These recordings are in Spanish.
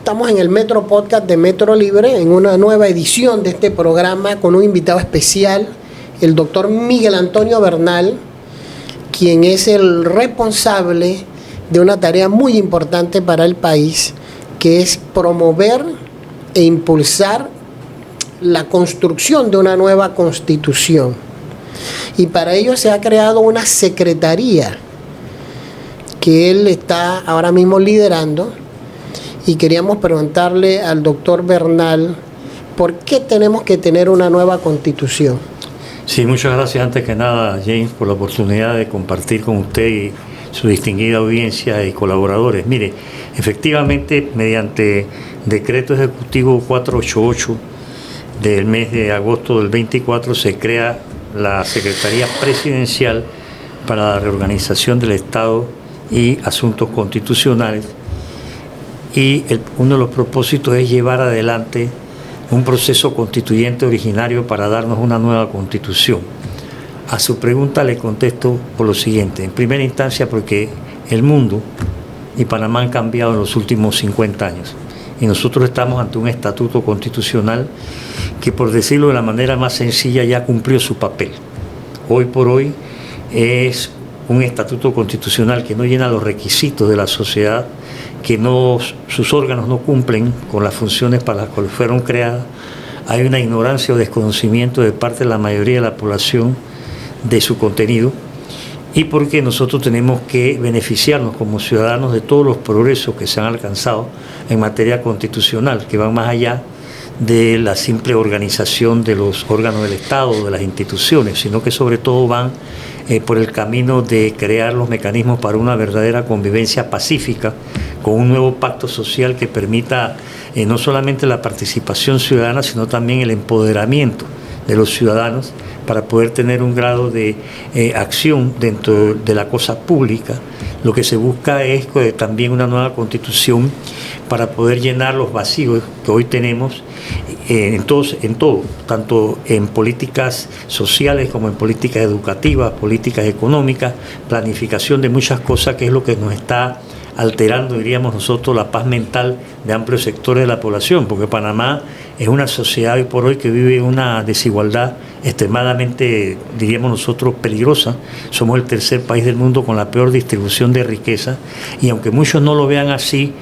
Estamos en el Metro Podcast de Metro Libre, en una nueva edición de este programa con un invitado especial, el doctor Miguel Antonio Bernal, quien es el responsable de una tarea muy importante para el país, que es promover e impulsar la construcción de una nueva constitución. Y para ello se ha creado una secretaría que él está ahora mismo liderando. Y queríamos preguntarle al doctor Bernal, ¿por qué tenemos que tener una nueva constitución? Sí, muchas gracias antes que nada, James, por la oportunidad de compartir con usted y su distinguida audiencia y colaboradores. Mire, efectivamente, mediante decreto ejecutivo 488 del mes de agosto del 24 se crea la Secretaría Presidencial para la Reorganización del Estado y Asuntos Constitucionales. Y uno de los propósitos es llevar adelante un proceso constituyente originario para darnos una nueva constitución. A su pregunta le contesto por lo siguiente. En primera instancia, porque el mundo y Panamá han cambiado en los últimos 50 años. Y nosotros estamos ante un estatuto constitucional que, por decirlo de la manera más sencilla, ya cumplió su papel. Hoy por hoy es un estatuto constitucional que no llena los requisitos de la sociedad, que sus órganos no cumplen con las funciones para las cuales fueron creadas. Hay una ignorancia o desconocimiento de parte de la mayoría de la población de su contenido, y porque nosotros tenemos que beneficiarnos como ciudadanos de todos los progresos que se han alcanzado en materia constitucional, que van más allá de la simple organización de los órganos del Estado, de las instituciones, sino que sobre todo van por el camino de crear los mecanismos para una verdadera convivencia pacífica, con un nuevo pacto social que permita no solamente la participación ciudadana, sino también el empoderamiento de los ciudadanos para poder tener un grado de acción dentro de la cosa pública. Lo que se busca es también una nueva constitución para poder llenar los vacíos que hoy tenemos en todo, tanto en políticas sociales como en políticas educativas, políticas económicas, planificación de muchas cosas, que es lo que nos está alterando, diríamos nosotros, la paz mental de amplios sectores de la población, porque Panamá es una sociedad hoy por hoy que vive una desigualdad extremadamente, diríamos nosotros, peligrosa. Somos el tercer país del mundo con la peor distribución de riqueza, y aunque muchos no lo vean así,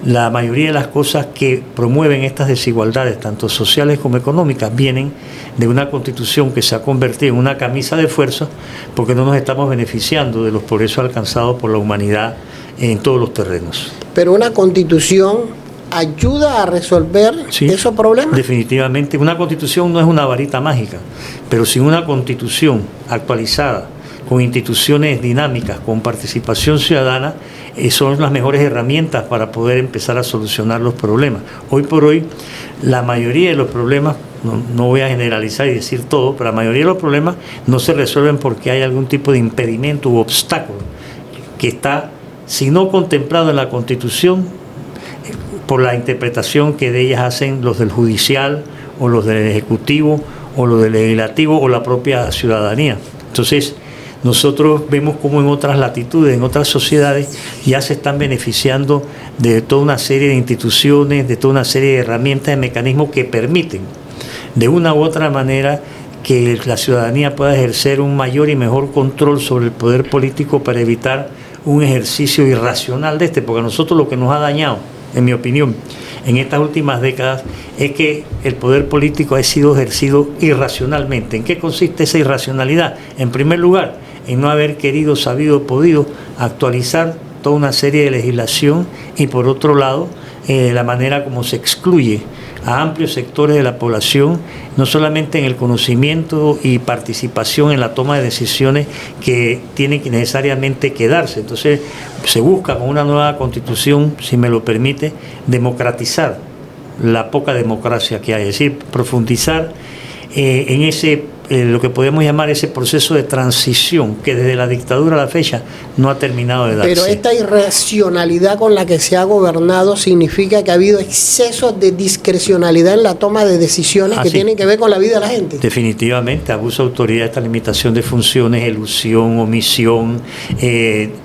la mayoría de las cosas que promueven estas desigualdades, tanto sociales como económicas, vienen de una constitución que se ha convertido en una camisa de fuerza, porque no nos estamos beneficiando de los progresos alcanzados por la humanidad en todos los terrenos. Pero una constitución ayuda a resolver esos problemas. Definitivamente, una constitución no es una varita mágica, pero sin una constitución actualizada, con instituciones dinámicas, con participación ciudadana, son las mejores herramientas para poder empezar a solucionar los problemas. Hoy por hoy, la mayoría de los problemas, no voy a generalizar y decir todo, pero la mayoría de los problemas no se resuelven porque hay algún tipo de impedimento u obstáculo que está, si no contemplado en la Constitución, por la interpretación que de ellas hacen los del judicial, o los del ejecutivo, o los del legislativo, o la propia ciudadanía. Entonces, nosotros vemos cómo en otras latitudes, en otras sociedades, ya se están beneficiando de toda una serie de instituciones, de toda una serie de herramientas, de mecanismos que permiten, de una u otra manera, que la ciudadanía pueda ejercer un mayor y mejor control sobre el poder político para evitar un ejercicio irracional de porque a nosotros lo que nos ha dañado, en mi opinión, en estas últimas décadas, es que el poder político ha sido ejercido irracionalmente. ¿En qué consiste esa irracionalidad? En primer lugar, en no haber querido, sabido, podido actualizar toda una serie de legislación, y por otro lado, la manera como se excluye a amplios sectores de la población, no solamente en el conocimiento y participación en la toma de decisiones que tienen que necesariamente quedarse. Entonces se busca con una nueva constitución, si me lo permite, democratizar la poca democracia que hay, es decir, profundizar en ese lo que podemos llamar ese proceso de transición que desde la dictadura a la fecha no ha terminado de darse. Pero esta irracionalidad con la que se ha gobernado significa que ha habido excesos de discrecionalidad en la toma de decisiones que tienen que ver con la vida de la gente. Definitivamente, abuso de autoridad, esta limitación de funciones, elusión, omisión,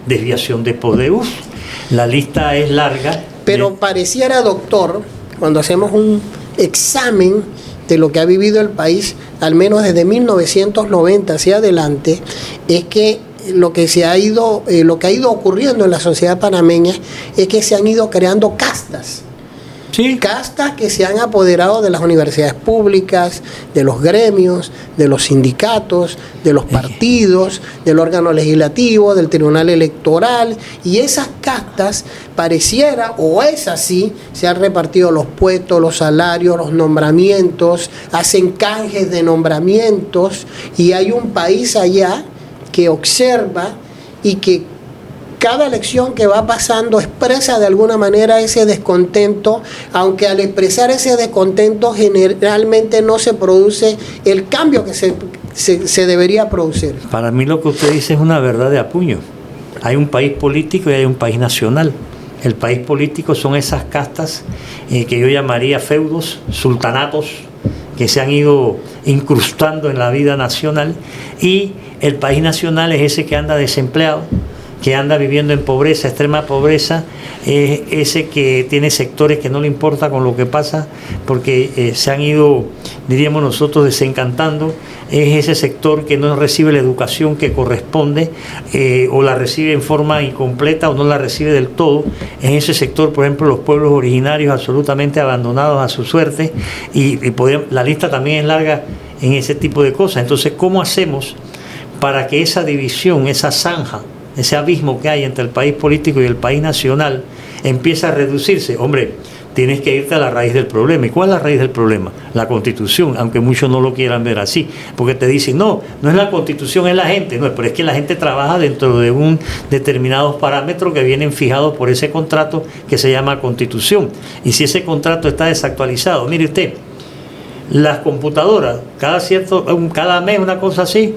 desviación de poder. La lista es larga. Pero pareciera, doctor, cuando hacemos un examen de lo que ha vivido el país, al menos desde 1990 hacia adelante, es que lo que ha ido ocurriendo en la sociedad panameña es que se han ido creando castas. Sí. Castas que se han apoderado de las universidades públicas, de los gremios, de los sindicatos, de los partidos, del órgano legislativo, del tribunal electoral, y esas castas pareciera, o es así, se han repartido los puestos, los salarios, los nombramientos, hacen canjes de nombramientos, y hay un país allá que observa y que cada elección que va pasando expresa de alguna manera ese descontento, aunque al expresar ese descontento generalmente no se produce el cambio que se debería producir. Para mí lo que usted dice es una verdad de apuño. Hay un país político y hay un país nacional. El país político son esas castas que yo llamaría feudos, sultanatos, que se han ido incrustando en la vida nacional, y el país nacional es ese que anda desempleado, que anda viviendo en pobreza, extrema pobreza, ese que tiene sectores que no le importa con lo que pasa porque se han ido, diríamos nosotros, desencantando. Es ese sector que no recibe la educación que corresponde, o la recibe en forma incompleta o no la recibe del todo. En ese sector, por ejemplo, los pueblos originarios absolutamente abandonados a su suerte, y la lista también es larga en ese tipo de cosas. Entonces, ¿cómo hacemos para que esa división, esa zanja, ese abismo que hay entre el país político y el país nacional empiece a reducirse? Hombre, tienes que irte a la raíz del problema. ¿Y cuál es la raíz del problema? La Constitución, aunque muchos no lo quieran ver así, porque te dicen, no es la Constitución, es la gente. No, pero es que la gente trabaja dentro de un determinados parámetros que vienen fijados por ese contrato que se llama Constitución. Y si ese contrato está desactualizado, mire usted, las computadoras, cada mes, una cosa así,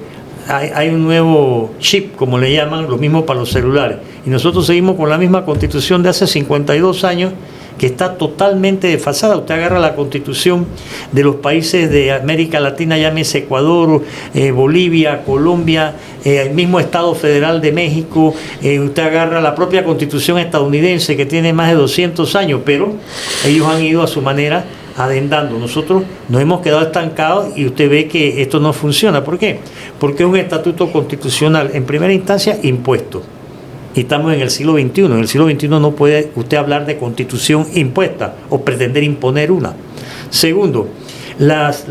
hay un nuevo chip, como le llaman, lo mismo para los celulares. Y nosotros seguimos con la misma Constitución de hace 52 años, que está totalmente desfasada. Usted agarra la Constitución de los países de América Latina, llámese Ecuador, Bolivia, Colombia, el mismo Estado Federal de México, usted agarra la propia Constitución estadounidense, que tiene más de 200 años, pero ellos han ido a su manera adendando. Nosotros nos hemos quedado estancados y usted ve que esto no funciona. ¿Por qué? Porque es un estatuto constitucional, en primera instancia, impuesto. Y estamos en el siglo XXI. En el siglo XXI no puede usted hablar de constitución impuesta o pretender imponer una. Segundo,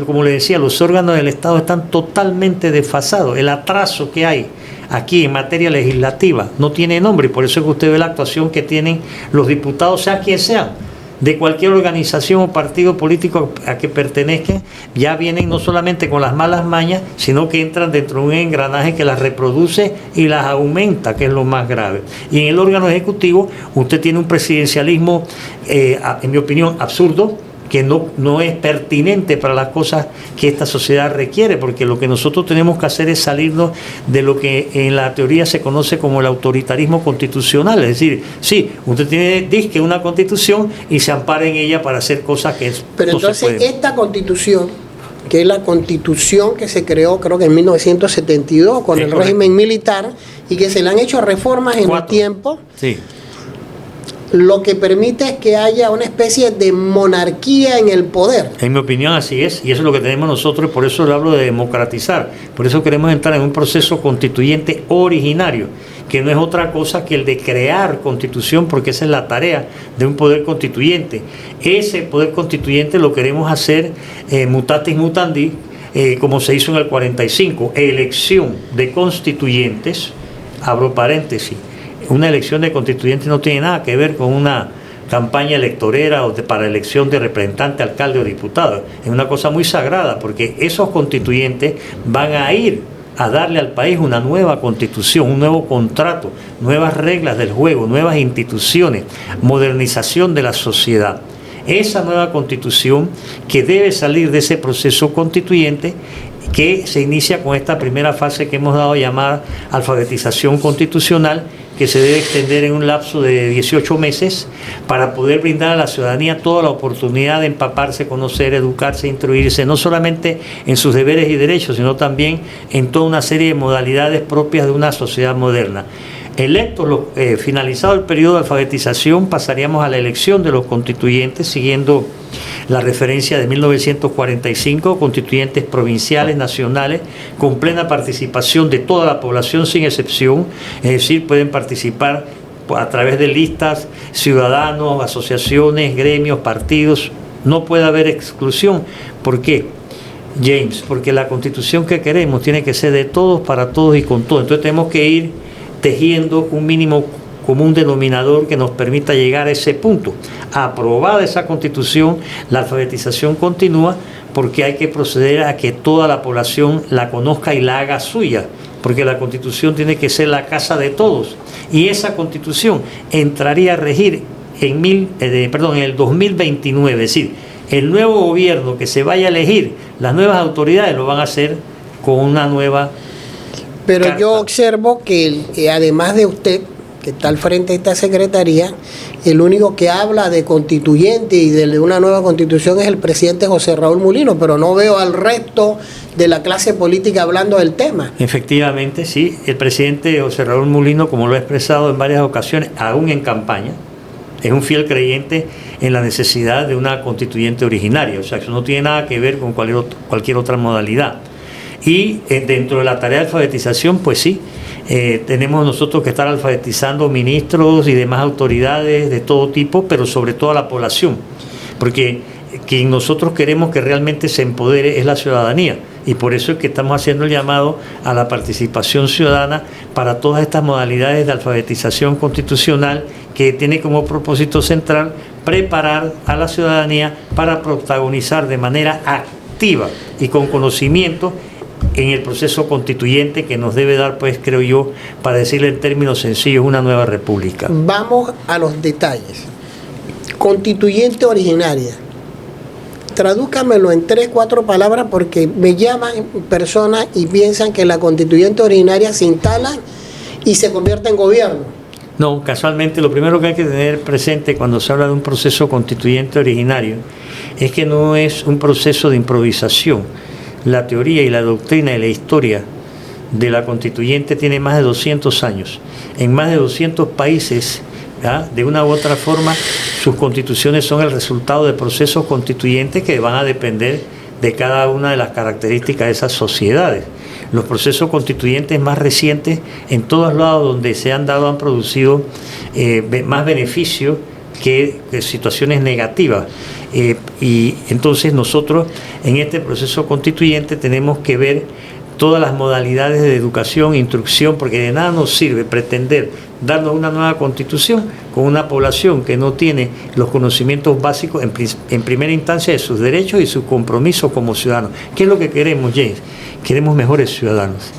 como le decía, los órganos del Estado están totalmente desfasados. El atraso que hay aquí en materia legislativa no tiene nombre, y por eso es que usted ve la actuación que tienen los diputados, sea quien sea, de cualquier organización o partido político a que pertenezcan. Ya vienen no solamente con las malas mañas, sino que entran dentro de un engranaje que las reproduce y las aumenta, que es lo más grave. Y en el órgano ejecutivo usted tiene un presidencialismo, en mi opinión, absurdo, que no es pertinente para las cosas que esta sociedad requiere, porque lo que nosotros tenemos que hacer es salirnos de lo que en la teoría se conoce como el autoritarismo constitucional. Es decir, sí, usted dice una constitución y se ampara en ella para hacer cosas que pero no entonces se pueden. Esta constitución, que es la constitución que se creó creo que en 1972 con el régimen militar, y que se le han hecho reformas en el tiempo, sí, lo que permite es que haya una especie de monarquía en el poder. En mi opinión así es, y eso es lo que tenemos nosotros, y por eso le hablo de democratizar. Por eso queremos entrar en un proceso constituyente originario, que no es otra cosa que el de crear constitución, porque esa es la tarea de un poder constituyente. Ese poder constituyente lo queremos hacer mutatis mutandi, como se hizo en el 45, elección de constituyentes, abro paréntesis. Una elección de constituyentes no tiene nada que ver con una campaña electorera o para elección de representante, alcalde o diputado. Es una cosa muy sagrada, porque esos constituyentes van a ir a darle al país una nueva constitución, un nuevo contrato, nuevas reglas del juego, nuevas instituciones, modernización de la sociedad. Esa nueva constitución que debe salir de ese proceso constituyente, que se inicia con esta primera fase que hemos dado a llamar alfabetización constitucional, que se debe extender en un lapso de 18 meses para poder brindar a la ciudadanía toda la oportunidad de empaparse, conocer, educarse, instruirse, no solamente en sus deberes y derechos, sino también en toda una serie de modalidades propias de una sociedad moderna. Finalizado el periodo de alfabetización, pasaríamos a la elección de los constituyentes, siguiendo la referencia de 1945, constituyentes provinciales, nacionales, con plena participación de toda la población sin excepción, es decir, pueden participar a través de listas, ciudadanos, asociaciones, gremios, partidos, no puede haber exclusión. ¿Por qué, James? Porque la constitución que queremos tiene que ser de todos, para todos y con todos. Entonces tenemos que ir tejiendo un mínimo común denominador que nos permita llegar a ese punto. Aprobada esa constitución, la alfabetización continúa, porque hay que proceder a que toda la población la conozca y la haga suya, porque la constitución tiene que ser la casa de todos, y esa constitución entraría a regir en el 2029, es decir, el nuevo gobierno que se vaya a elegir, las nuevas autoridades lo van a hacer con una nueva Pero carta. yo observo que además de usted, que está al frente de esta secretaría, el único que habla de constituyente y de una nueva constitución es el presidente José Raúl Mulino, pero no veo al resto de la clase política hablando del tema. Efectivamente, sí, el presidente José Raúl Mulino, como lo ha expresado en varias ocasiones, aún en campaña, es un fiel creyente en la necesidad de una constituyente originaria, o sea, eso no tiene nada que ver con cualquier otra modalidad. Y dentro de la tarea de alfabetización, pues sí, tenemos nosotros que estar alfabetizando ministros y demás autoridades de todo tipo, pero sobre todo a la población, porque quien nosotros queremos que realmente se empodere es la ciudadanía, y por eso es que estamos haciendo el llamado a la participación ciudadana para todas estas modalidades de alfabetización constitucional, que tiene como propósito central preparar a la ciudadanía para protagonizar de manera activa y con conocimiento en el proceso constituyente que nos debe dar, pues creo yo, para decirle en términos sencillos, una nueva república. Vamos a los detalles. Constituyente originaria. Tradúcamelo en 3, 4 palabras, porque me llaman personas y piensan que la constituyente originaria se instala y se convierte en gobierno. No, casualmente lo primero que hay que tener presente cuando se habla de un proceso constituyente originario es que no es un proceso de improvisación. La teoría y la doctrina y la historia de la constituyente tiene más de 200 años. En más de 200 países, de una u otra forma, sus constituciones son el resultado de procesos constituyentes que van a depender de cada una de las características de esas sociedades. Los procesos constituyentes más recientes, en todos lados donde se han dado, han producido más beneficios que situaciones negativas. Y entonces nosotros en este proceso constituyente tenemos que ver todas las modalidades de educación, instrucción, porque de nada nos sirve pretender darnos una nueva constitución con una población que no tiene los conocimientos básicos en primera instancia de sus derechos y sus compromisos como ciudadanos. ¿Qué es lo que queremos, James? Queremos mejores ciudadanos.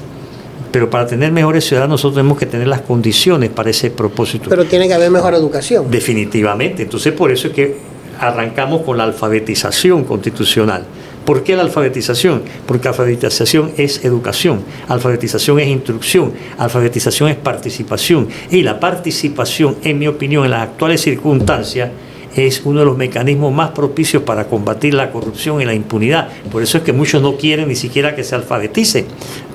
Pero para tener mejores ciudadanos nosotros tenemos que tener las condiciones para ese propósito. Pero tiene que haber mejor educación. Definitivamente. Entonces por eso es que arrancamos con la alfabetización constitucional. ¿Por qué la alfabetización? Porque alfabetización es educación, alfabetización es instrucción, alfabetización es participación. Y la participación, en mi opinión, en las actuales circunstancias, es uno de los mecanismos más propicios para combatir la corrupción y la impunidad. Por eso es que muchos no quieren ni siquiera que se alfabetice.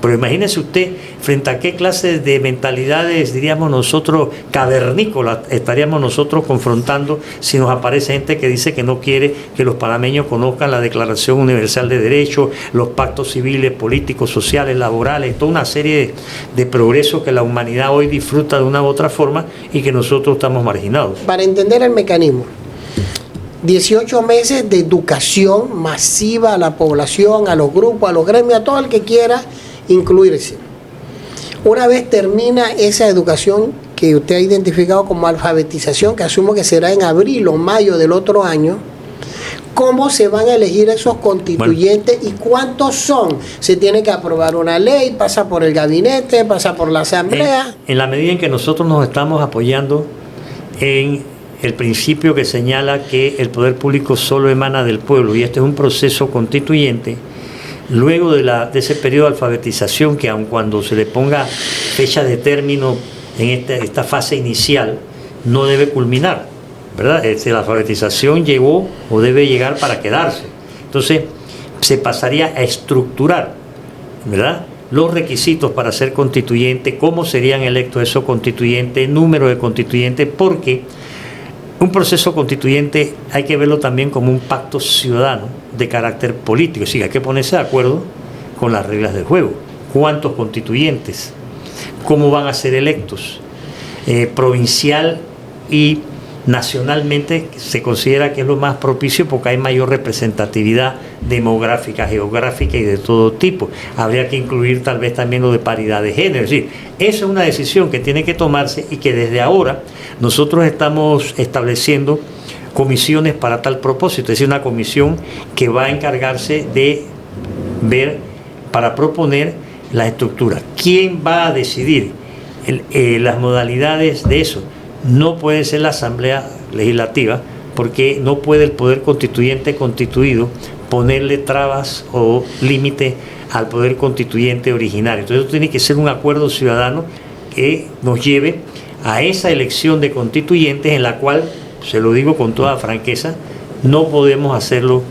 Pero imagínese usted frente a qué clase de mentalidades, diríamos nosotros, cavernícolas estaríamos nosotros confrontando si nos aparece gente que dice que no quiere que los panameños conozcan la Declaración Universal de Derechos, los pactos civiles, políticos, sociales, laborales, toda una serie de progresos que la humanidad hoy disfruta de una u otra forma y que nosotros estamos marginados. Para entender el mecanismo, 18 meses de educación masiva a la población, a los grupos, a los gremios, a todo el que quiera incluirse. Una vez termina esa educación que usted ha identificado como alfabetización, que asumo que será en abril o mayo del otro año, ¿cómo se van a elegir esos constituyentes y cuántos son? Se tiene que aprobar una ley, pasa por el gabinete, pasa por la asamblea. En la medida en que nosotros nos estamos apoyando en el principio que señala que el poder público solo emana del pueblo, y este es un proceso constituyente, luego de ese periodo de alfabetización, que aun cuando se le ponga fecha de término en esta fase inicial, no debe culminar, ¿verdad? La alfabetización llegó o debe llegar para quedarse. Entonces, se pasaría a estructurar, ¿verdad?, los requisitos para ser constituyente, cómo serían electos esos constituyentes, número de constituyentes, porque un proceso constituyente hay que verlo también como un pacto ciudadano de carácter político, es decir, hay que ponerse de acuerdo con las reglas del juego. ¿Cuántos constituyentes? ¿Cómo van a ser electos? Provincial y nacionalmente se considera que es lo más propicio porque hay mayor representatividad demográfica, geográfica y de todo tipo. Habría que incluir tal vez también lo de paridad de género. Es decir, esa es una decisión que tiene que tomarse y que desde ahora nosotros estamos estableciendo comisiones para tal propósito. Es decir, una comisión que va a encargarse de ver, para proponer la estructura. ¿Quién va a decidir las modalidades de eso? No puede ser la Asamblea Legislativa, porque no puede el Poder Constituyente constituido ponerle trabas o límite al Poder Constituyente originario. Entonces eso tiene que ser un acuerdo ciudadano que nos lleve a esa elección de constituyentes en la cual, se lo digo con toda franqueza, no podemos hacerlo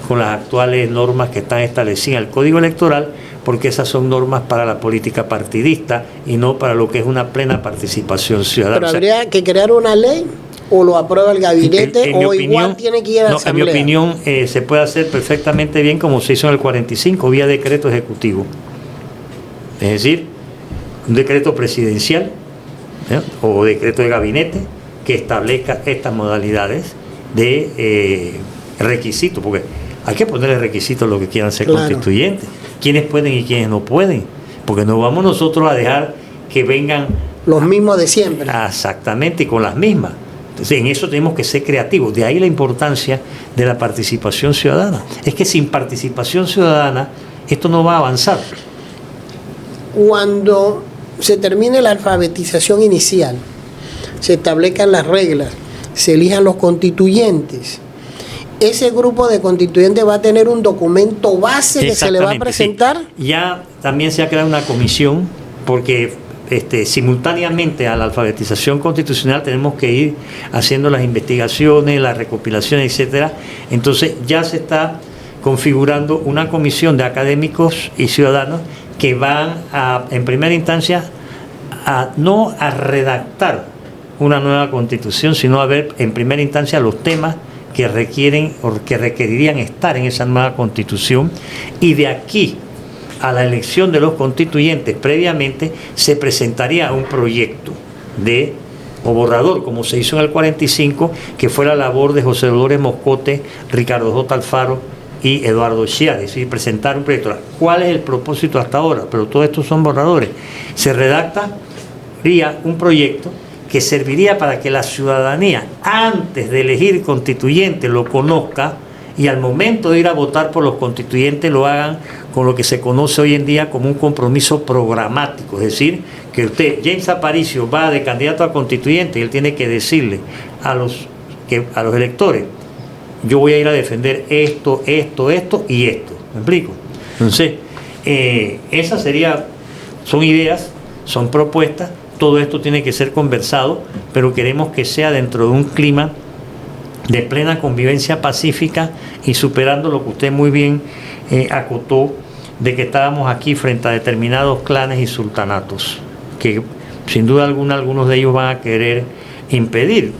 con las actuales normas que están establecidas en el Código Electoral, porque esas son normas para la política partidista y no para lo que es una plena participación ciudadana. Pero habría que crear una ley, o lo aprueba el gabinete, o igual tiene que ir a la Asamblea. En mi opinión, se puede hacer perfectamente bien como se hizo en el 45, vía decreto ejecutivo. Es decir, un decreto presidencial, o decreto de gabinete que establezca estas modalidades de requisitos, porque hay que ponerle requisitos a los que quieran ser constituyentes. Quiénes pueden y quiénes no pueden, porque no vamos nosotros a dejar que vengan los mismos de siempre. Exactamente, y con las mismas. Entonces, en eso tenemos que ser creativos. De ahí la importancia de la participación ciudadana. Es que sin participación ciudadana esto no va a avanzar. Cuando se termine la alfabetización inicial, se establezcan las reglas, se elijan los constituyentes, ese grupo de constituyentes va a tener un documento base que se le va a presentar. Sí. Ya también se ha creado una comisión, porque simultáneamente a la alfabetización constitucional tenemos que ir haciendo las investigaciones, las recopilaciones, etcétera. Entonces ya se está configurando una comisión de académicos y ciudadanos que van a, en primera instancia, no a redactar una nueva constitución, sino a ver en primera instancia los temas que requieren o que requerirían estar en esa nueva constitución, y de aquí a la elección de los constituyentes previamente se presentaría un proyecto o borrador, como se hizo en el 45, que fue la labor de José Dolores Moscote, Ricardo J. Alfaro y Eduardo Chiar, es decir, presentar un proyecto. ¿Cuál es el propósito hasta ahora? Pero todo esto son borradores. Se redactaría un proyecto que serviría para que la ciudadanía, antes de elegir constituyente, lo conozca, y al momento de ir a votar por los constituyentes lo hagan con lo que se conoce hoy en día como un compromiso programático. Es decir, que usted, James Aparicio, va de candidato a constituyente y él tiene que decirle a los electores: yo voy a ir a defender esto y esto. ¿Me explico? Entonces, esas son ideas, son propuestas. Todo esto tiene que ser conversado, pero queremos que sea dentro de un clima de plena convivencia pacífica y superando lo que usted muy bien acotó, de que estábamos aquí frente a determinados clanes y sultanatos, que sin duda alguna algunos de ellos van a querer impedir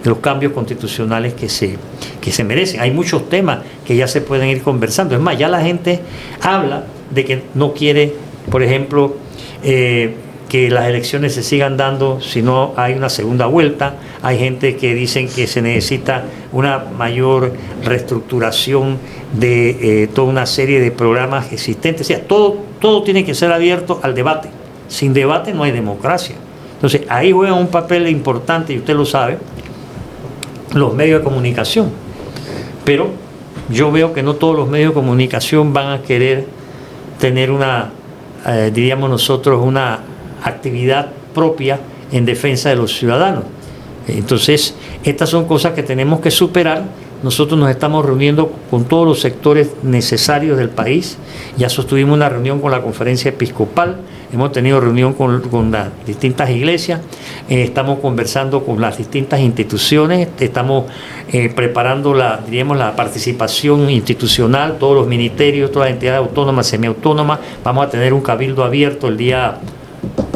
los cambios constitucionales que se merecen. Hay muchos temas que ya se pueden ir conversando. Es más, ya la gente habla de que no quiere, por ejemplo, que las elecciones se sigan dando si no hay una segunda vuelta. Hay gente que dicen que se necesita una mayor reestructuración de toda una serie de programas existentes. O sea, todo tiene que ser abierto al debate. Sin debate no hay democracia. Entonces, ahí juegan un papel importante, y usted lo sabe, los medios de comunicación. Pero yo veo que no todos los medios de comunicación van a querer tener diríamos nosotros, una actividad propia en defensa de los ciudadanos. Entonces, estas son cosas que tenemos que superar. Nosotros nos estamos reuniendo con todos los sectores necesarios del país. Ya sostuvimos una reunión con la Conferencia Episcopal, hemos tenido reunión con las distintas iglesias. estamos conversando con las distintas instituciones, estamos preparando la participación institucional, todos los ministerios, todas las entidades autónomas, semiautónomas. Vamos a tener un cabildo abierto el día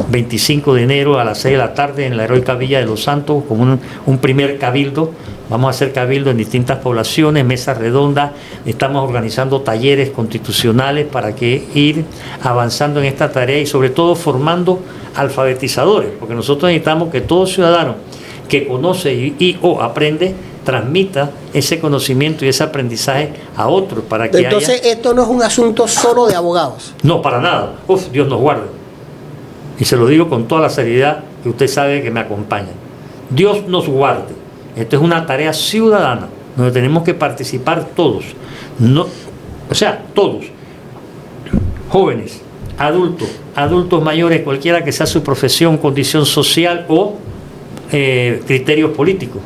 25 de enero a las 6 de la tarde en la heroica Villa de los Santos, como un primer cabildo. Vamos a hacer cabildo en distintas poblaciones, mesas redondas, estamos organizando talleres constitucionales para que ir avanzando en esta tarea y sobre todo formando alfabetizadores, porque nosotros necesitamos que todo ciudadano que conoce o aprende transmita ese conocimiento y ese aprendizaje a otros para que Entonces esto no es un asunto solo de abogados. No, para nada. Dios nos guarde. Y se lo digo con toda la seriedad que usted sabe que me acompaña. Dios nos guarde. Esto es una tarea ciudadana, donde tenemos que participar todos. Todos. Jóvenes, adultos mayores, cualquiera que sea su profesión, condición social o criterios políticos.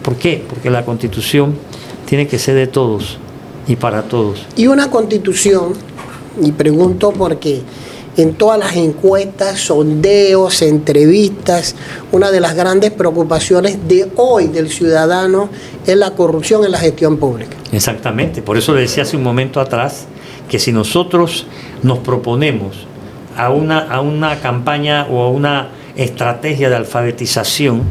¿Por qué? Porque la Constitución tiene que ser de todos y para todos. Y una Constitución, y pregunto porque en todas las encuestas, sondeos, entrevistas, una de las grandes preocupaciones de hoy del ciudadano es la corrupción en la gestión pública. Exactamente, por eso le decía hace un momento atrás que si nosotros nos proponemos a una campaña o a una estrategia de alfabetización,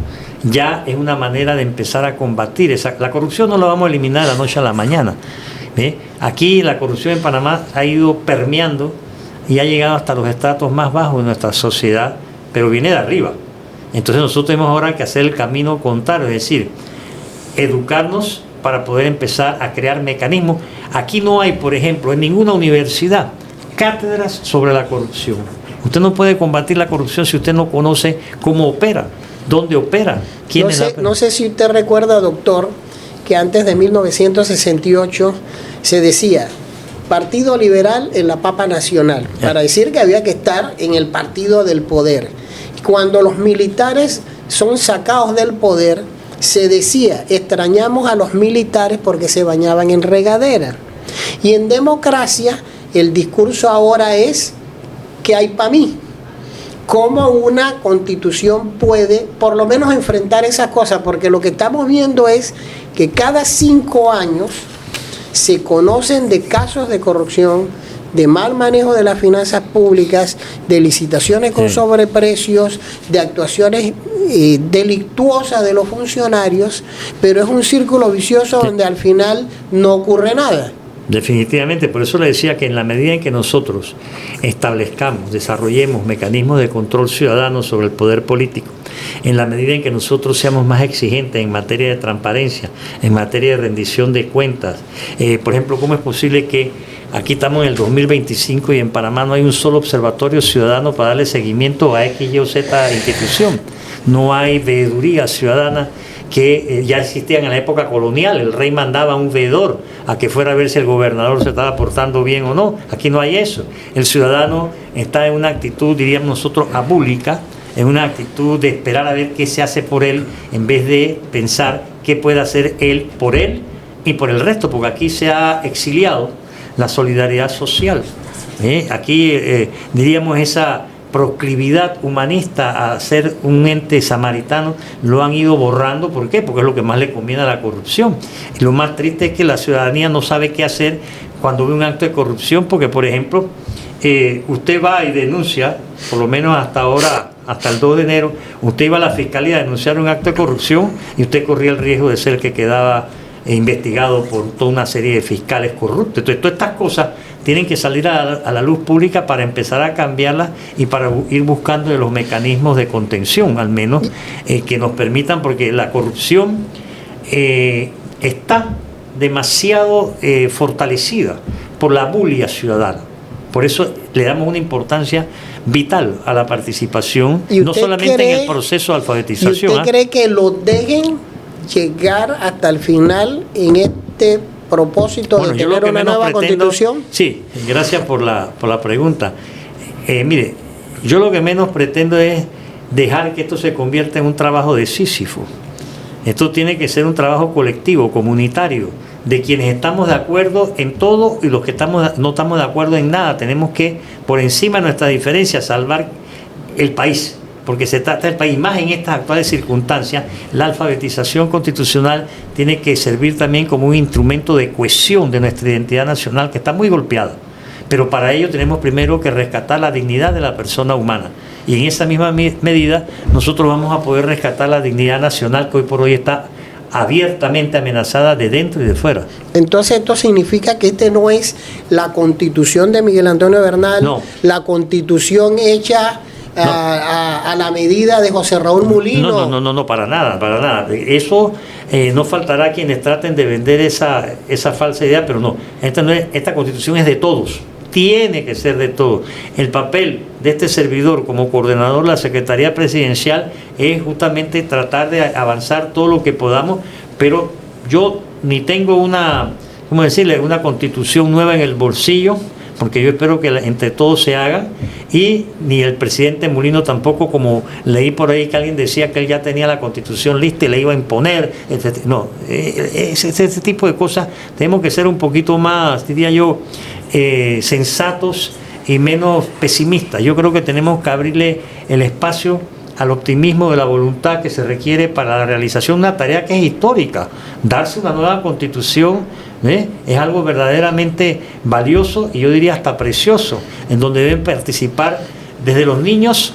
ya es una manera de empezar a combatir la corrupción. No la vamos a eliminar de la noche a la mañana. Aquí la corrupción en Panamá ha ido permeando y ha llegado hasta los estratos más bajos de nuestra sociedad, pero viene de arriba. Entonces nosotros tenemos ahora que hacer el camino contrario, es decir, educarnos para poder empezar a crear mecanismos. Aquí no hay, por ejemplo, en ninguna universidad, cátedras sobre la corrupción. Usted no puede combatir la corrupción si usted no conoce cómo opera, dónde opera, quiénes la operan. No sé si usted recuerda, doctor, que antes de 1968 se decía Partido Liberal en la papa nacional, para decir que había que estar en el partido del poder. Cuando los militares son sacados del poder, se decía, extrañamos a los militares porque se bañaban en regadera. Y en democracia, el discurso ahora es, ¿qué hay para mí? ¿Cómo una constitución puede, por lo menos, enfrentar esas cosas? Porque lo que estamos viendo es que cada 5 años se conocen de casos de corrupción, de mal manejo de las finanzas públicas, de licitaciones con sobreprecios, de actuaciones delictuosas de los funcionarios, pero es un círculo vicioso donde al final no ocurre nada. Definitivamente, por eso le decía que en la medida en que nosotros establezcamos, desarrollemos mecanismos de control ciudadano sobre el poder político, en la medida en que nosotros seamos más exigentes en materia de transparencia, en materia de rendición de cuentas, por ejemplo, ¿cómo es posible que aquí estamos en el 2025 y en Panamá no hay un solo observatorio ciudadano para darle seguimiento a X, Y o Z institución? No hay veeduría ciudadana que ya existían en la época colonial. El rey mandaba a un veedor a que fuera a ver si el gobernador se estaba portando bien o no. Aquí no hay eso. El ciudadano está en una actitud, diríamos nosotros, abúlica, en una actitud de esperar a ver qué se hace por él, en vez de pensar qué puede hacer él y por el resto, porque aquí se ha exiliado la solidaridad social. Aquí diríamos esa proclividad humanista a ser un ente samaritano lo han ido borrando. ¿Por qué? Porque es lo que más le conviene a la corrupción. Y lo más triste es que la ciudadanía no sabe qué hacer cuando ve un acto de corrupción, porque, por ejemplo, usted va y denuncia, por lo menos hasta ahora, hasta el 2 de enero, usted iba a la fiscalía a denunciar un acto de corrupción y usted corría el riesgo de ser el que quedaba investigado por toda una serie de fiscales corruptos. Entonces, todas estas cosas tienen que salir a la luz pública para empezar a cambiarlas y para ir buscando los mecanismos de contención, al menos, que nos permitan, porque la corrupción está demasiado fortalecida por la bulia ciudadana. Por eso le damos una importancia vital a la participación, no solamente en el proceso de alfabetización. ¿Y usted cree que lo dejen llegar hasta el final en este propósito de tener una nueva constitución? Sí, gracias por la pregunta. Mire, yo lo que menos pretendo es dejar que esto se convierta en un trabajo de Sísifo. Esto tiene que ser un trabajo colectivo, comunitario, de quienes estamos de acuerdo en todo y los que no estamos de acuerdo en nada. Tenemos que, por encima de nuestras diferencias, salvar el país, porque se trata del país, más en estas actuales circunstancias. La alfabetización constitucional tiene que servir también como un instrumento de cohesión de nuestra identidad nacional, que está muy golpeada. Pero para ello tenemos primero que rescatar la dignidad de la persona humana. Y en esa misma medida nosotros vamos a poder rescatar la dignidad nacional que hoy por hoy está abiertamente amenazada de dentro y de fuera. Entonces esto significa que este no es la constitución de Miguel Antonio Bernal, no. La constitución hecha a la medida de José Raúl Mulino. No, para nada. Eso no faltará quienes traten de vender esa falsa idea, pero no. Esta constitución es de todos. Tiene que ser de todos. El papel de este servidor como coordinador de la Secretaría Presidencial es justamente tratar de avanzar todo lo que podamos, pero yo ni tengo una constitución nueva en el bolsillo, porque yo espero que entre todos se haga, y ni el presidente Mulino tampoco, como leí por ahí que alguien decía que él ya tenía la constitución lista y le iba a imponer, etc. No, ese tipo de cosas tenemos que ser un poquito más, diría yo, sensatos y menos pesimistas. Yo creo que tenemos que abrirle el espacio al optimismo de la voluntad que se requiere para la realización de una tarea que es histórica. Darse una nueva constitución es algo verdaderamente valioso y yo diría hasta precioso, en donde deben participar desde los niños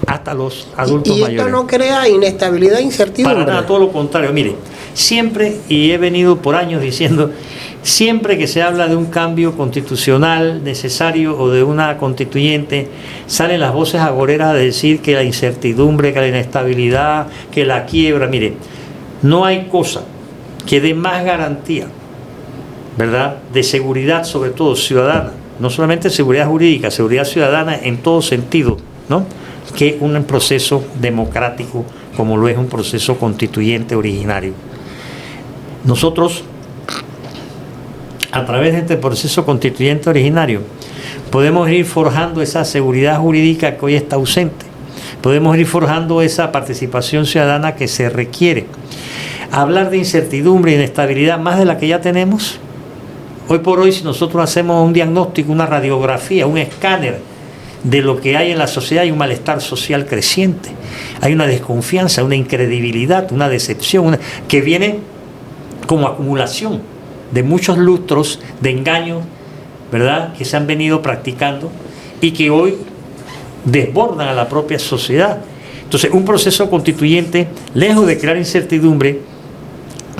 hasta los adultos mayores. ¿Y esto no crea inestabilidad e incertidumbre? Para nada, todo lo contrario. Mire, siempre, y he venido por años diciendo, siempre que se habla de un cambio constitucional necesario o de una constituyente, salen las voces agoreras de decir que la incertidumbre, que la inestabilidad, que la quiebra. Mire, no hay cosa que dé más garantía, ¿verdad?, de seguridad, sobre todo ciudadana, no solamente seguridad jurídica, seguridad ciudadana en todo sentido, ¿no?, que un proceso democrático como lo es un proceso constituyente originario. Nosotros, a través de este proceso constituyente originario, podemos ir forjando esa seguridad jurídica que hoy está ausente, podemos ir forjando esa participación ciudadana que se requiere. Hablar de incertidumbre e inestabilidad más de la que ya tenemos. Hoy por hoy, si nosotros hacemos un diagnóstico, una radiografía, un escáner de lo que hay en la sociedad, hay un malestar social creciente, hay una desconfianza, una incredibilidad, una decepción, que viene como acumulación de muchos lustros de engaños, ¿verdad?, que se han venido practicando y que hoy desbordan a la propia sociedad. Entonces, un proceso constituyente, lejos de crear incertidumbre,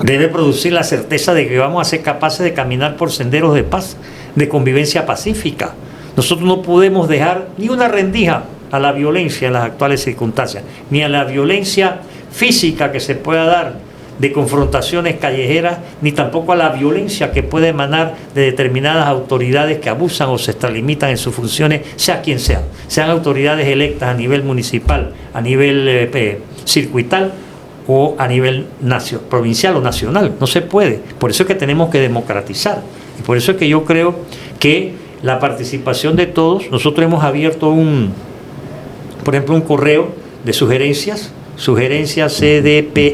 debe producir la certeza de que vamos a ser capaces de caminar por senderos de paz, de convivencia pacífica. Nosotros no podemos dejar ni una rendija a la violencia en las actuales circunstancias, ni a la violencia física que se pueda dar de confrontaciones callejeras, ni tampoco a la violencia que puede emanar de determinadas autoridades que abusan o se extralimitan en sus funciones, sea quien sea, sean autoridades electas a nivel municipal, a nivel circuital o a nivel provincial o nacional. No se puede. Por eso es que tenemos que democratizar. Y por eso es que yo creo que la participación de todos, nosotros hemos abierto por ejemplo, un correo de sugerencias cdpa@gmail,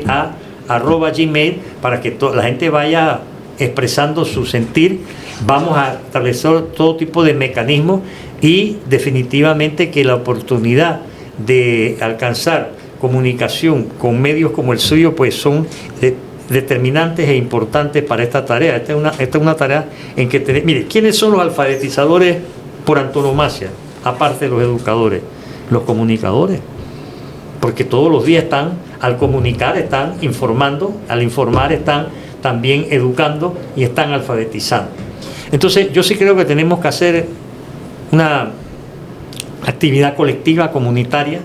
para que la gente vaya expresando su sentir. Vamos a establecer todo tipo de mecanismos y definitivamente que la oportunidad de alcanzar comunicación con medios como el suyo pues son determinantes e importantes para esta tarea. Esta es una tarea en que mire, ¿quiénes son los alfabetizadores por antonomasia? Aparte de los educadores, los comunicadores, porque todos los días al comunicar están informando, al informar están también educando y están alfabetizando. Entonces yo sí creo que tenemos que hacer una actividad colectiva, comunitaria,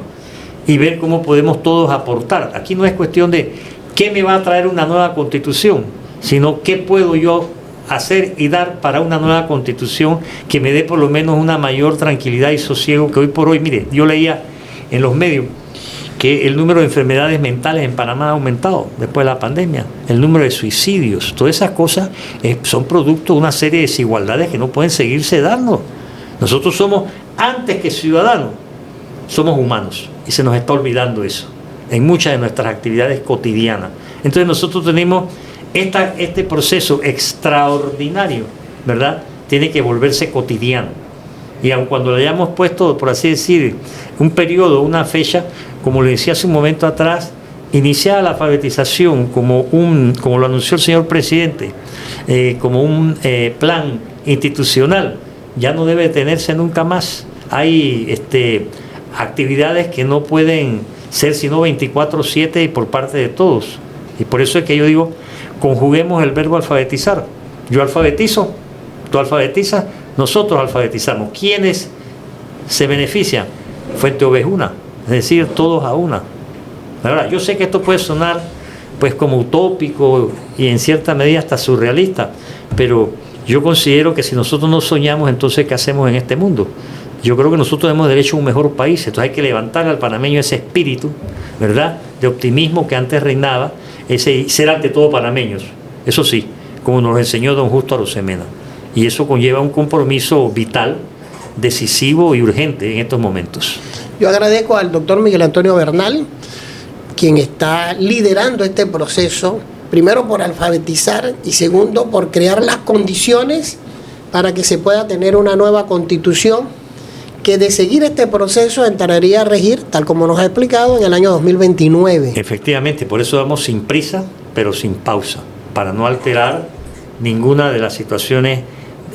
y ver cómo podemos todos aportar. Aquí no es cuestión de qué me va a traer una nueva constitución, sino qué puedo yo hacer y dar para una nueva constitución que me dé por lo menos una mayor tranquilidad y sosiego, que hoy por hoy, mire, yo leía en los medios que el número de enfermedades mentales en Panamá ha aumentado después de la pandemia, el número de suicidios, todas esas cosas son producto de una serie de desigualdades que no pueden seguirse dando. Nosotros somos, antes que ciudadanos, somos humanos, y se nos está olvidando eso en muchas de nuestras actividades cotidianas. Entonces nosotros tenemos este proceso extraordinario, ¿verdad?, tiene que volverse cotidiano. Y aun cuando le hayamos puesto, por así decir, un periodo, una fecha, como le decía hace un momento atrás, iniciar la alfabetización como lo anunció el señor presidente, como un plan institucional, ya no debe detenerse nunca más. Hay actividades que no pueden ser sino 24/7 y por parte de todos. Y por eso es que yo digo, conjuguemos el verbo alfabetizar. Yo alfabetizo, tú alfabetizas, nosotros alfabetizamos. ¿Quiénes se benefician? Fuente Ovejuna, es decir, todos a una. Ahora, yo sé que esto puede sonar pues como utópico y en cierta medida hasta surrealista, pero yo considero que si nosotros no soñamos, entonces ¿qué hacemos en este mundo? Yo creo que nosotros tenemos derecho a un mejor país, entonces hay que levantar al panameño ese espíritu, ¿verdad?, de optimismo que antes reinaba, ese ser ante todo panameños, eso sí, como nos enseñó don Justo Arosemena, y eso conlleva un compromiso vital, decisivo y urgente en estos momentos. Yo agradezco al doctor Miguel Antonio Bernal, quien está liderando este proceso, primero por alfabetizar y segundo por crear las condiciones para que se pueda tener una nueva constitución que de seguir este proceso entraría a regir, tal como nos ha explicado, en el año 2029. Efectivamente, por eso vamos sin prisa, pero sin pausa, para no alterar ninguna de las situaciones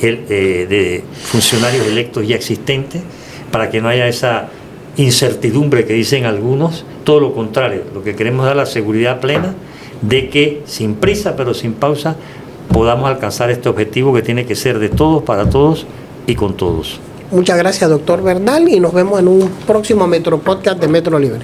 de funcionarios electos ya existentes, para que no haya esa incertidumbre que dicen algunos. Todo lo contrario, lo que queremos es dar la seguridad plena de que sin prisa pero sin pausa podamos alcanzar este objetivo que tiene que ser de todos, para todos y con todos. Muchas gracias, doctor Bernal, y nos vemos en un próximo Metro Podcast de Metro Libre.